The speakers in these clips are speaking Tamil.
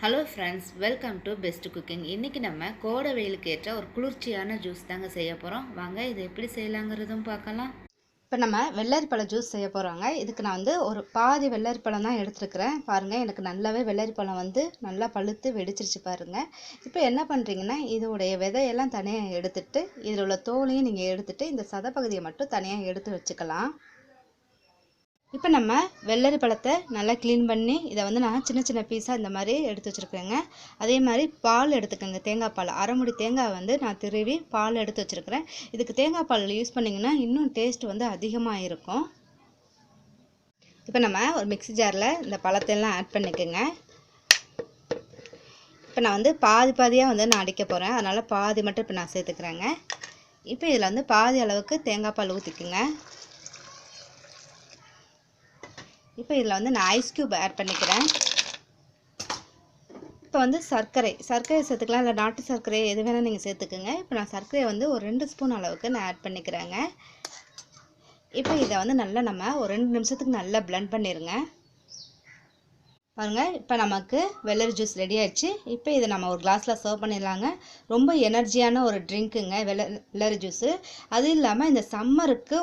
Hello friends, welcome to best cooking. இன்றைக்கி நம்ம கோடை வெயிலுக்கு ஏற்ற ஒரு குளிர்ச்சியான ஜூஸ் தாங்க செய்ய போகிறோம். வாங்க இது எப்படி செய்யலாங்கிறதும் பார்க்கலாம். இப்போ நம்ம வெள்ளரி பழம் ஜூஸ் செய்ய போகிறோங்க. இதுக்கு நான் ஒரு பாதி வெள்ளரி பழம் தான் எடுத்துருக்கிறேன். பாருங்கள், எனக்கு நல்லாவே வெள்ளரி பழம் நல்லா பழுத்து வெடிச்சிருச்சு பாருங்கள். இப்போ என்ன பண்ணுறீங்கன்னா, இதோடைய விதையெல்லாம் தனியாக எடுத்துட்டு இதில் உள்ள தோலையும் நீங்கள் எடுத்துட்டு இந்த சதப்பகுதியை மட்டும் தனியாக எடுத்து வச்சுக்கலாம். இப்போ நம்ம வெள்ளரி பழத்தை நல்லா க்ளீன் பண்ணி இதை நான் சின்ன சின்ன பீஸாக இந்த மாதிரி எடுத்து வச்சுருக்கேங்க. அதே மாதிரி பால் எடுத்துக்கோங்க. தேங்காய் பால் அரைமுடி தேங்காய் நான் திருவி பால் எடுத்து வச்சுருக்கிறேன். இதுக்கு தேங்காய் பால் யூஸ் பண்ணிங்கன்னா இன்னும் டேஸ்ட் அதிகமாக இருக்கும். இப்போ நம்ம ஒரு மிக்ஸி ஜாரில் இந்த பழத்தையெல்லாம் ஆட் பண்ணிக்கோங்க. இப்போ நான் பாதி பாதியாக நான் அடிக்க போகிறேன். அதனால் பாதி மட்டும் இப்போ நான் சேர்த்துக்கிறேங்க. இப்போ இதில் பாதி அளவுக்கு தேங்காய் பால் ஊற்றிக்குங்க. இப்போ இதில் நான் ஐஸ் க்யூப் ஆட் பண்ணிக்கிறேன். இப்போ சர்க்கரை சேர்த்துக்கலாம், இல்லை நாட்டு சர்க்கரை எது வேணால் நீங்கள் சேர்த்துக்குங்க. இப்போ நான் சர்க்கரையை ஒரு 2 ஸ்பூன் அளவுக்கு நான் ஆட் பண்ணிக்கிறேங்க. இப்போ இதை நல்லா நம்ம ஒரு 2 நிமிஷத்துக்கு நல்லா பிளெண்ட் பண்ணிடுங்க. பாருங்கள், இப்போ நமக்கு வெள்ளரி ஜூஸ் ரெடி ஆயிடுச்சு. இப்போ இதை நம்ம ஒரு கிளாஸில் சர்வ் பண்ணிடலாங்க. ரொம்ப எனர்ஜியான ஒரு ட்ரிங்க்குங்க வெள்ளரி ஜூஸு. அது இல்லாமல் இந்த சம்மருக்கு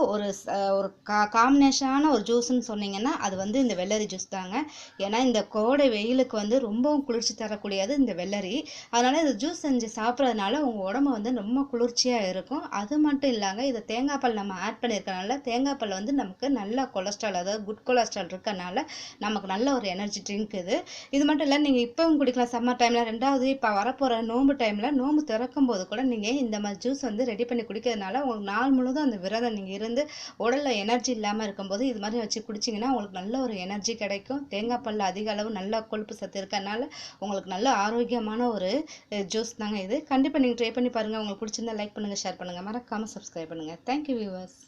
ஒரு காம்பினேஷனான ஒரு ஜூஸ்ன்னு சொன்னீங்கன்னா அது இந்த வெள்ளரி ஜூஸ் தாங்க. ஏன்னா இந்த கோடை வெயிலுக்கு ரொம்பவும் குளிர்ச்சி தரக்கூடியது இந்த வெள்ளரி. அதனால் இந்த ஜூஸ் செஞ்சு சாப்பிட்றதுனால உங்கள் உடம்பு ரொம்ப குளிர்ச்சியாக இருக்கும். அது மட்டும் இல்லாங்க, இதை தேங்காய் பால் நம்ம ஆட் பண்ணியிருக்கனால தேங்காய் பால் நமக்கு நல்ல கொலஸ்ட்ரால், அதாவது குட் கொலஸ்ட்ரால் இருக்கனால நமக்கு நல்ல ஒரு எனர்ஜி ட்ரிங்க் இது மட்டும் இல்லை, நீங்கள் இப்பவும் குடிக்கலாம் சம்மர் டைமில். ரெண்டாவது இப்போ வரப்போகிற நோம்பு டைமில் நோம்பு திறக்கும் போது கூட நீங்கள் இந்த மாதிரி ஜூஸ் ரெடி பண்ணி குடிக்கிறதுனால உங்களுக்கு நாள் முழுதும் அந்த விரதம் நீங்கள் இருந்து உடலில் எனர்ஜி இல்லாமல் இருக்கும்போது இது மாதிரி வச்சு குடிச்சிங்கன்னா உங்களுக்கு நல்ல ஒரு எனர்ஜி கிடைக்கும். தேங்காய் பாலில் அதிக அளவு நல்ல கொழுப்பு சத்து இருக்கனால உங்களுக்கு நல்ல ஆரோக்கியமான ஒரு ஜூஸ் தாங்க இது. கண்டிப்பாக நீங்கள் ட்ரை பண்ணி பாருங்கள். உங்களுக்கு பிடிச்சிருந்தா லைக் பண்ணுங்கள், ஷேர் பண்ணுங்கள், மறக்காமல் சப்ஸ்கிரைப் பண்ணுங்கள். Thank you viewers.